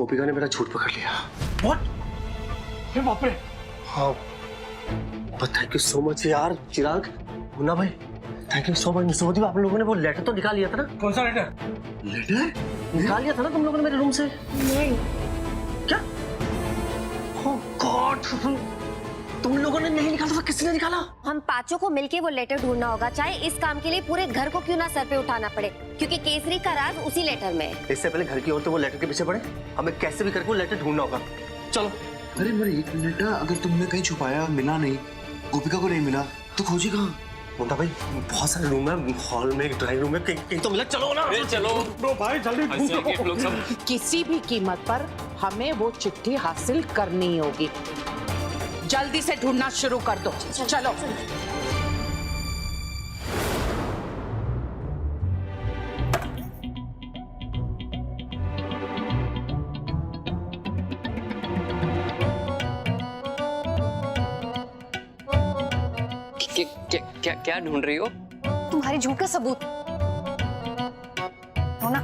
गोपिका ने मेरा झूठ पकड़ लिया। व्हाट? हे बाप रे। हाँ, थैंक यू सो मच यार चिराग, मुन्ना भाई, थैंक यू सो मच। सोदी आप लोगों ने वो लेटर तो निकाल लिया था ना? कौन सा लेटर? लेटर निकाल लिया था ना तुम लोगों ने मेरे रूम से? नहीं। क्या? ओह गॉड, तुम लोगों ने नहीं निकाला तो किसने निकाला? हम पांचों को मिलके वो लेटर ढूंढना होगा, चाहे इस काम के लिए पूरे घर को क्यों ना सर पे उठाना पड़े, क्योंकि केसरी का राज उसी लेटर में है। इससे पहले घर की औरतें वो लेटर के पीछे पड़े, हमें कैसे भी करके वो लेटर ढूंढना होगा। चलो। अरे मेरे एक मिनट, अगर तुमने कहीं छुपाया मिला नहीं, गोपिका को नहीं मिला तो खोजी कहाँ? मुन्ना भाई बहुत सारे रूम है, हॉल में, ड्राइंग रूम में, कहीं तो मिला। चलो ना। चलो ब्रो भाई जल्दी ढूंढो। लोग सब किसी भी कीमत पर हमें वो चिट्ठी हासिल करनी होगी। जल्दी से ढूंढना शुरू कर दो। चलो। क्या ढूंढ रही हो? तुम्हारी झूठ का सबूत हो ना?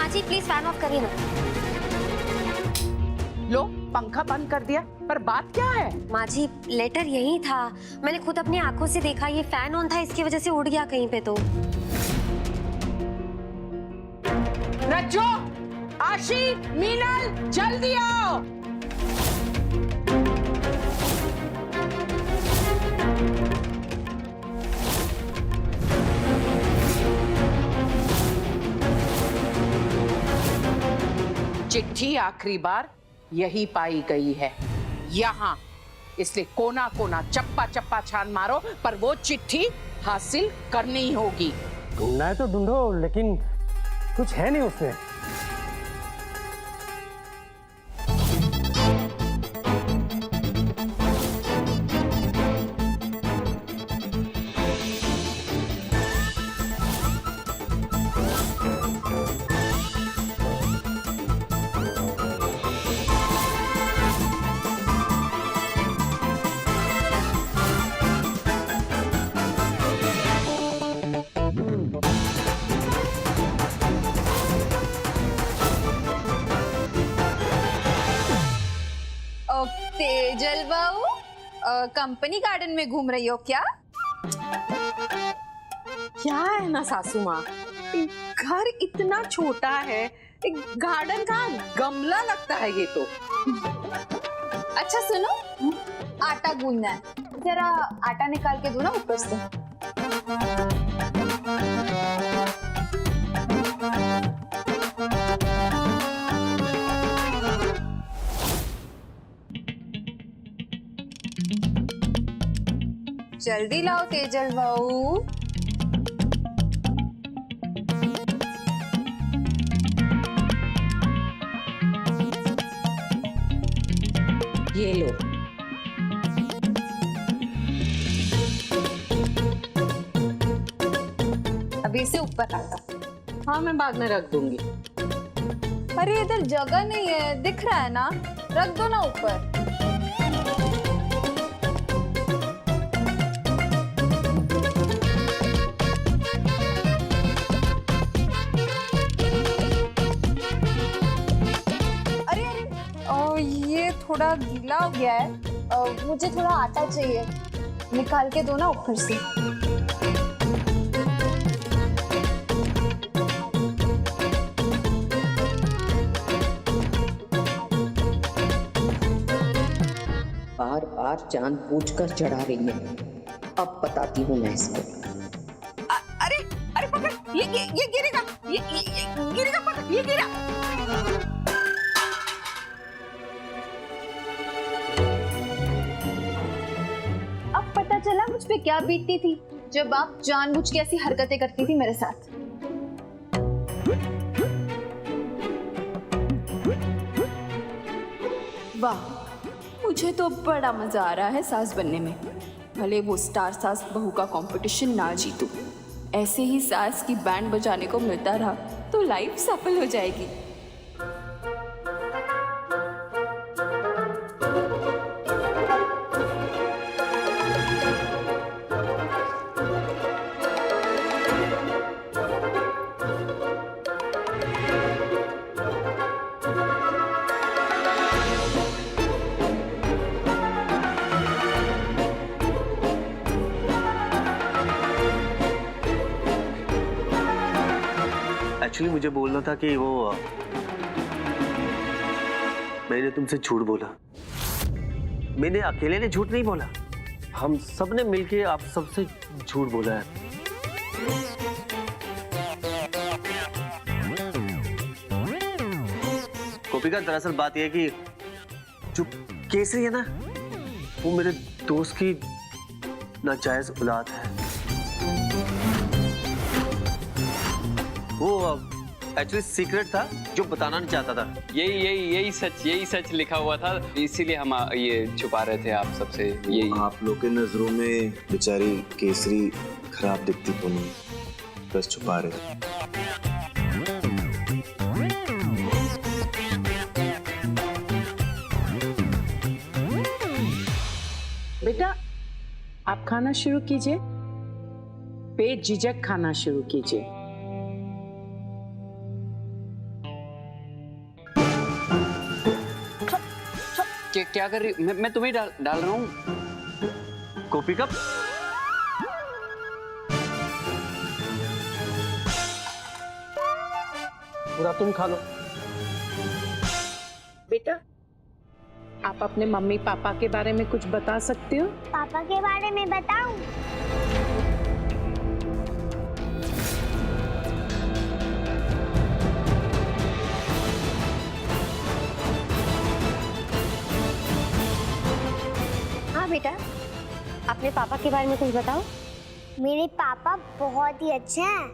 जी प्लीज फैन ऑफ करिए ना। लो पंखा बंद कर दिया, पर बात क्या है? माँ जी लेटर यही था, मैंने खुद अपनी आंखों से देखा, ये फैन ऑन था, इसकी वजह से उड़ गया कहीं पे। तो रज्जो, आशी, मीनल, जल्दी आओ। चिट्ठी आखिरी बार यही पाई गई है, यहाँ, इसलिए कोना कोना चप्पा चप्पा छान मारो, पर वो चिट्ठी हासिल करनी होगी। ढूंढना है तो ढूंढो, लेकिन कुछ है नहीं उसमें। तेजल बहू, कंपनी गार्डन में घूम रही हो क्या? क्या है ना सासू माँ, घर इतना छोटा है, एक गार्डन का गमला लगता है ये तो। अच्छा सुनो, आटा गूंदना है, जरा आटा निकाल के दो ना ऊपर से। जल्दी लाओ तेजल बहू। फिर से ऊपर लाता। हाँ मैं बाद में रख दूंगी। अरे इधर जगह नहीं है, दिख रहा है ना, रख दो ना ऊपर। अरे अरे ये थोड़ा गीला हो गया है, मुझे थोड़ा आटा चाहिए, निकाल के दो ना ऊपर से। बार बार जानबूझकर चढ़ा रही है। अब बताती हूँ मैं इसको। अरे अरे पकड़, ये गिरेगा, ये गिरेगा, पकड़, ये गिरा। अब पता चला मुझ पे क्या बीतती थी जब आप जानबूझ के ऐसी हरकतें करती थी मेरे साथ। वाह, मुझे तो बड़ा मजा आ रहा है सास बनने में। भले वो स्टार सास बहू का कंपटीशन ना जीतूं, ऐसे ही सास की बैंड बजाने को मिलता रहा तो लाइफ सफल हो जाएगी। एक्चुअली मुझे बोलना था कि वो मैंने तुमसे झूठ बोला। मैंने अकेले ने झूठ नहीं बोला, हम सब ने मिलके आप सबसे झूठ बोला है। गोपिका, दरअसल बात यह है कि जो केसरी है ना, वो मेरे दोस्त की नाजायज औलाद है। वो एक्चुअली सीक्रेट था जो बताना नहीं चाहता था। यही सच लिखा हुआ था, इसीलिए हम ये छुपा रहे थे आप सबसे। यही आप लोग के नजरों में बेचारी केसरी खराब दिखती तो नहीं, बस छुपा रहे थे। बेटा आप खाना शुरू कीजिए, बेझिझक खाना शुरू कीजिए। क्या कर रही? मैं तुम्हें डाल रहा हूँ। गोपिका, पूरा तुम खा लो। बेटा आप अपने मम्मी पापा के बारे में कुछ बता सकते हो? पापा के बारे में बताऊं? हाँ बेटा, अपने पापा के बारे में कुछ बताओ। मेरे पापा बहुत ही अच्छे हैं,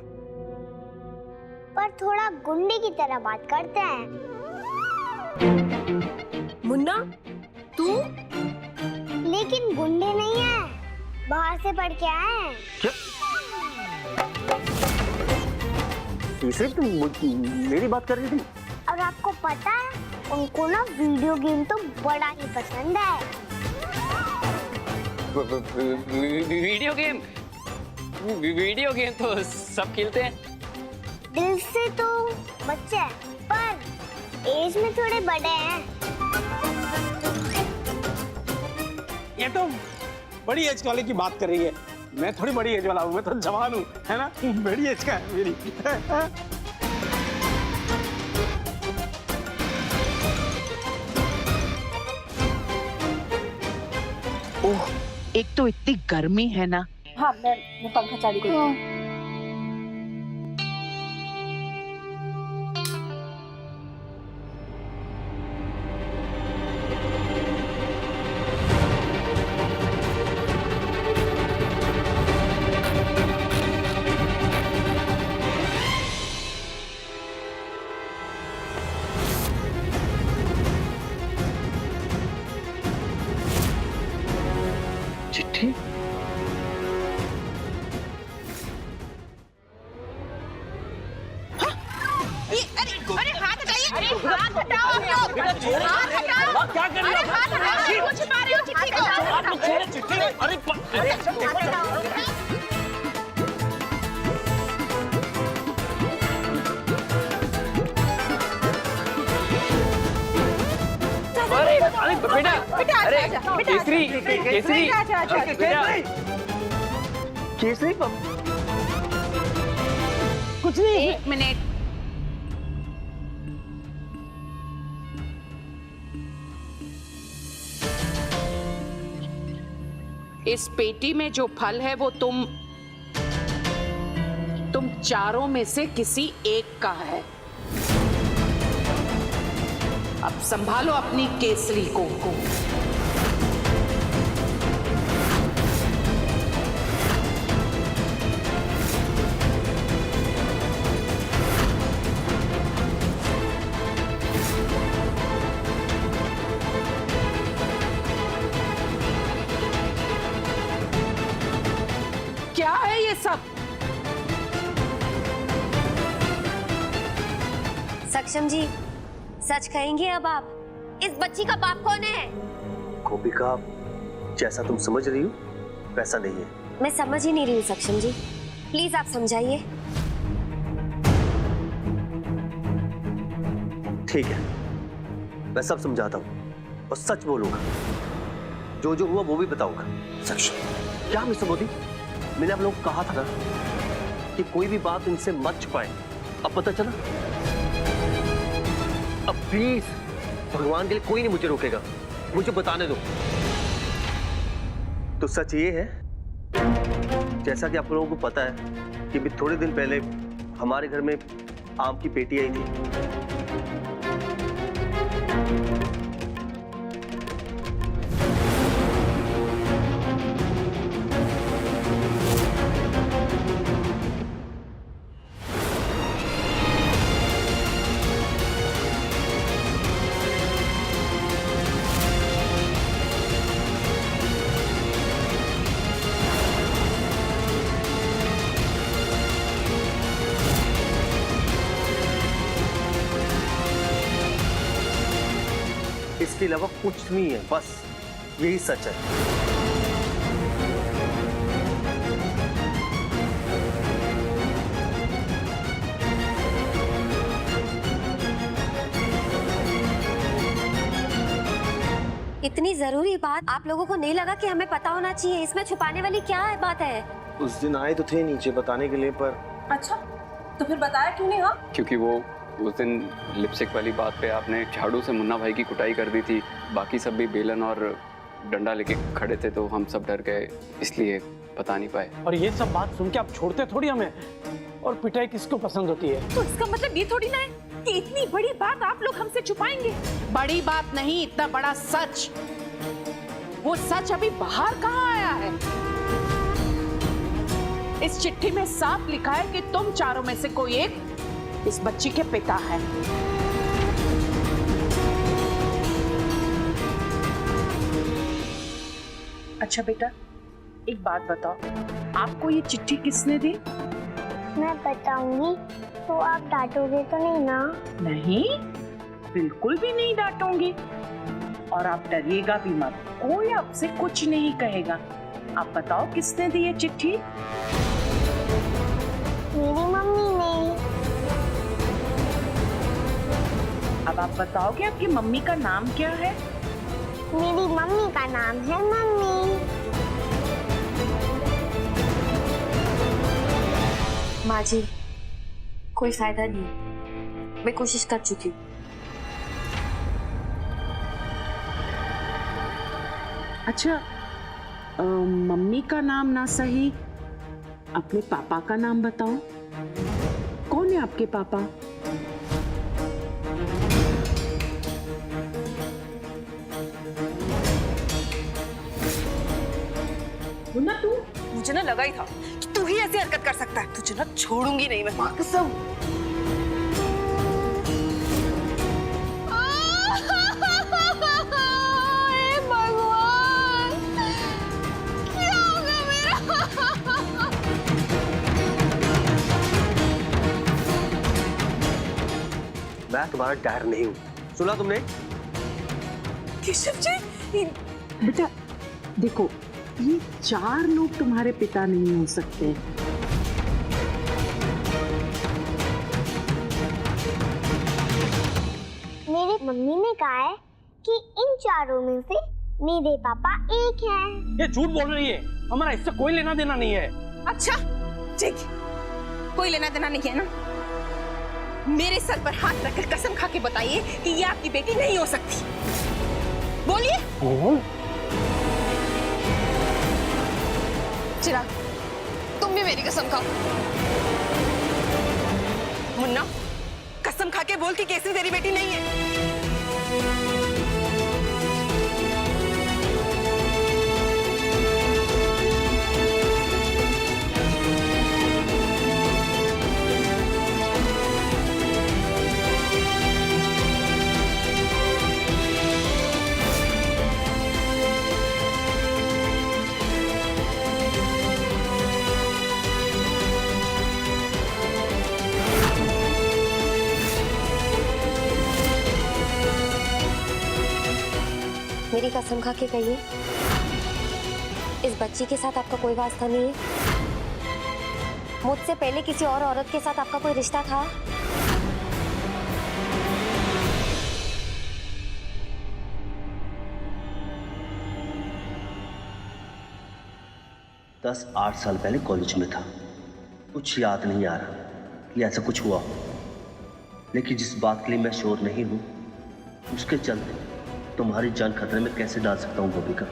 पर थोड़ा गुंडे की तरह बात करते हैं। मुन्ना, तू? लेकिन गुंडे नहीं है, बाहर से पढ़ के आए हैं। क्या? तीसरे तुम मेरी बात कर रही थी? और आपको पता है, उनको ना वीडियो गेम तो बड़ा ही पसंद है। वीडियो गेम तो सब खेलते हैं। दिल से तो बच्चे हैं, पर एज में थोड़े बड़े हैं। ये तो बड़ी एज वाले की बात कर रही है। मैं थोड़ी बड़ी एज वाला हूँ, मैं तो जवान हूँ, है ना? बड़ी एज का है मेरी। ओह, एक तो इतनी गर्मी है ना। हाँ मैं पंखा चालू करती हूँ। चिट्ठी? अरे बेटा, अरे केसरी, केसरी, बेटा, केसरी कुछ नहीं। एक मिनट। इस पेटी में जो फल है वो तुम चारों में से किसी एक का है। अब संभालो अपनी केसरी को। क्या है ये सब? सक्षम जी, सच कहेंगे अब आप, इस बच्ची का बाप कौन है? गोपिका, जैसा तुम समझ रही हो वैसा नहीं है। मैं समझ ही नहीं रही हूँ सक्षम जी, प्लीज आप समझाइए। ठीक है, मैं सब समझाता हूँ और सच बोलूंगा, जो जो हुआ वो भी बताऊंगा। सक्षम, क्या मिस्टर मोदी, मैंने आप लोगों को कहा था ना कि कोई भी बात इनसे मत छुपाएं। अब पता चला। अब प्लीज भगवान के लिए कोई नहीं मुझे रोकेगा, मुझे बताने दो। तो सच ये है, जैसा कि आप लोगों को पता है कि भी थोड़े दिन पहले हमारे घर में आम की पेटी आई थी। इसके अलावा कुछ नहीं है, बस यही सच है। इतनी जरूरी बात आप लोगों को नहीं लगा कि हमें पता होना चाहिए? इसमें छुपाने वाली क्या है बात है? उस दिन आए तो थे नीचे बताने के लिए, पर अच्छा, तो फिर बताया क्यों नहीं? हाँ, क्योंकि वो उस दिन लिपस्टिक वाली बात पे आपने झाड़ू से मुन्ना भाई की कुटाई कर दी थी। बाकी सब भी बेलन और डंडा लेके खड़े थे, तो हम सब डर गए, इसलिए बता नहीं पाए। और ये सब बात सुन के आप छोड़ते थोड़ी हमें। और पिटाई किसको पसंद होती है? तो इसका मतलब ये थोड़ी ना है कि इतनी बड़ी बात आप लोग हमसे छुपाएंगे। बड़ी बात नहीं, इतना बड़ा सच। वो सच अभी बाहर कहाँ आया है? इस चिट्ठी में साफ लिखा है कि तुम चारों में से कोई एक इस बच्ची के पिता है। अच्छा बेटा, एक बात बताओ, आपको ये चिट्ठी किसने दी? मैं बताऊंगी तो आप डांटोगे तो नहीं ना? नहीं, बिल्कुल भी नहीं डांटूंगी। और आप डरिएगा भी मत, कोई आपसे कुछ नहीं कहेगा। आप बताओ किसने दी ये चिट्ठी? मेरी मम्मी ने। अब आप बताओगे आपकी मम्मी का नाम क्या है? मेरी मम्मी का नाम है मम्मी। माँ जी, कोई फायदा नहीं, मैं कोशिश कर चुकी हूँ। अच्छा, मम्मी का नाम ना सही, अपने पापा का नाम बताओ। कौन है आपके पापा? मुन्ना, तू, मुझे ना लगा ही था कि तू ही ऐसी हरकत कर सकता है। तुझे ना छोड़ूंगी नहीं मैं। कसम। मैं तुम्हारा डर नहीं हूँ, सुना तुमने? केशव जी, बेटा देखो, ये 4 लोग तुम्हारे पिता नहीं हो सकते। मेरी मम्मी ने कहा है कि इन चारों में से मेरे पापा एक हैं। ये झूठ बोल रही है, हमारा इससे कोई लेना देना नहीं है। अच्छा ठीक, कोई लेना देना नहीं है ना? मेरे सर पर हाथ रखकर कसम खा के बताइए कि ये आपकी बेटी नहीं हो सकती। बोलिए। चिराग, तुम भी मेरी कसम खाओ। मुन्ना, कसम खा के बोल कि केसरी तेरी बेटी नहीं है। मेरी कसम खा के कहिए, इस बच्ची के साथ आपका कोई वास्ता नहीं है? मुझसे पहले किसी और औरत के साथ आपका कोई रिश्ता था? दस 8 साल पहले कॉलेज में था, कुछ याद नहीं आ रहा कि ऐसा कुछ हुआ हो, लेकिन जिस बात के लिए मैं श्योर नहीं हूं उसके चलते तुम्हारी जान खतरे में कैसे डाल सकता हूं गोपिका।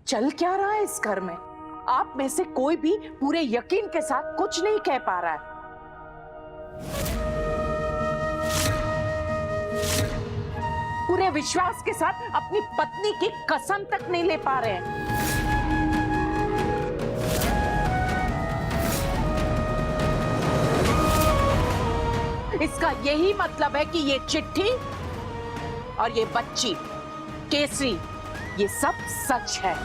चल क्या रहा है इस घर में? आप में से कोई भी पूरे यकीन के साथ कुछ नहीं कह पा रहा है। पूरे विश्वास के साथ अपनी पत्नी की कसम तक नहीं ले पा रहे हैं। इसका यही मतलब है कि ये चिट्ठी और ये बच्ची केसरी, ये सब सच है।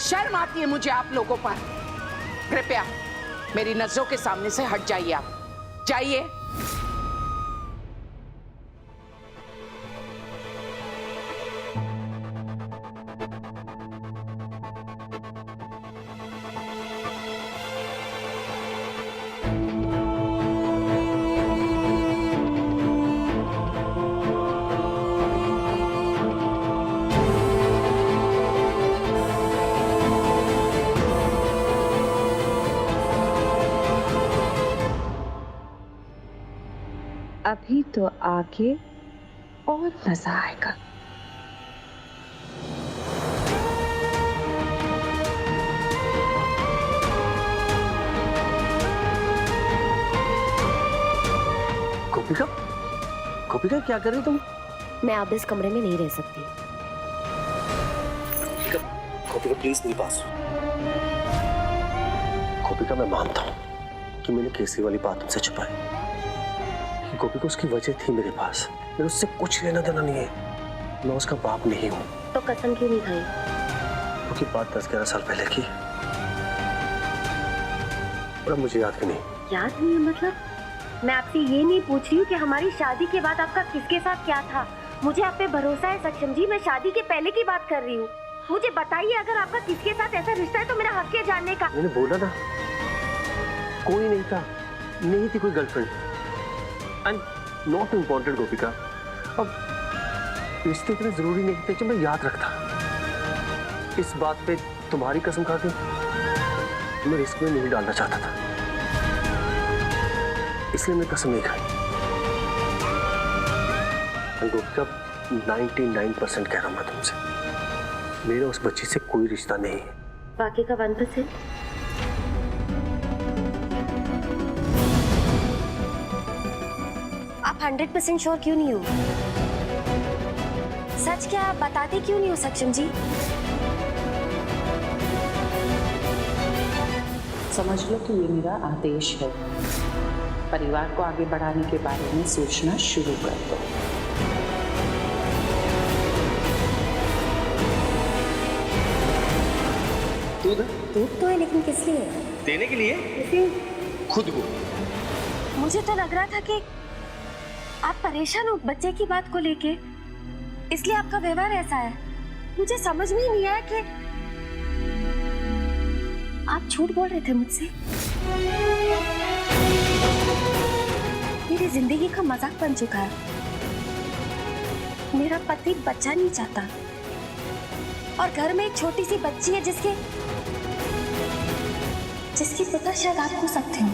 शर्म आती है मुझे आप लोगों पर। कृपया मेरी नजरों के सामने से हट जाइए, आप जाइए। अभी तो आगे और मजा आएगा। गोपिका, गोपिका क्या कर रही तुम? मैं अब इस कमरे में नहीं रह सकती। गोपिका प्लीज मेरी बात सुन। गोपिका मैं मानता हूँ कि मैंने केसरी वाली बात तुमसे छुपाई। गोपिका उसकी वजह थी मेरे पास, मेरे उससे कुछ लेना देना नहीं है। मैं उसका बाप नहीं हूँ। तो कसम क्यों नहीं खाई? क्योंकि बात 10-11 साल पहले की और मुझे याद भी नहीं। याद नहीं है मतलब? मैं आपसे ये नहीं पूछ रही हूँ कि हमारी शादी के बाद आपका किसके साथ क्या था। मुझे आप पे भरोसा है सक्षम जी, मैं शादी के पहले की बात कर रही हूँ। मुझे बताइए अगर आपका किसके साथ ऐसा रिश्ता है तो मेरा हक है जानने का। मैंने बोला ना, कोई नहीं था, नहीं थी कोई गर्लफ्रेंड। एंड नॉट इम्पोर्टेंट गोपिका, अब रिश्ते इतने जरूरी नहीं थे जो मैं याद रखता। इस बात पे तुम्हारी कसम खा के मैं रिस्क में नहीं डालना चाहता था, इसलिए मैं कसम नहीं खाई। गोपिका 99% कह रहा हूं मैं तुमसे, मेरा उस बच्ची से कोई रिश्ता नहीं है। बाकी का 1%? आप 100% श्योर क्यों नहीं हो? सच क्या बताते क्यों नहीं हो सक्षम जी? समझ लो कि ये मेरा आदेश है। परिवार को आगे बढ़ाने के बारे में सोचना शुरू कर दो। दूध तो है, लेकिन किस लिए? देने के लिए खुद को। मुझे तो लग रहा था कि आप परेशान हो बच्चे की बात को लेके, इसलिए आपका व्यवहार ऐसा है। मुझे समझ में ही नहीं आया कि आप झूठ बोल रहे थे मुझसे। मेरी जिंदगी का मजाक बन चुका है। मेरा पति बच्चा नहीं चाहता और घर में एक छोटी सी बच्ची है जिसकी पिता शायद आप हो सकते हो।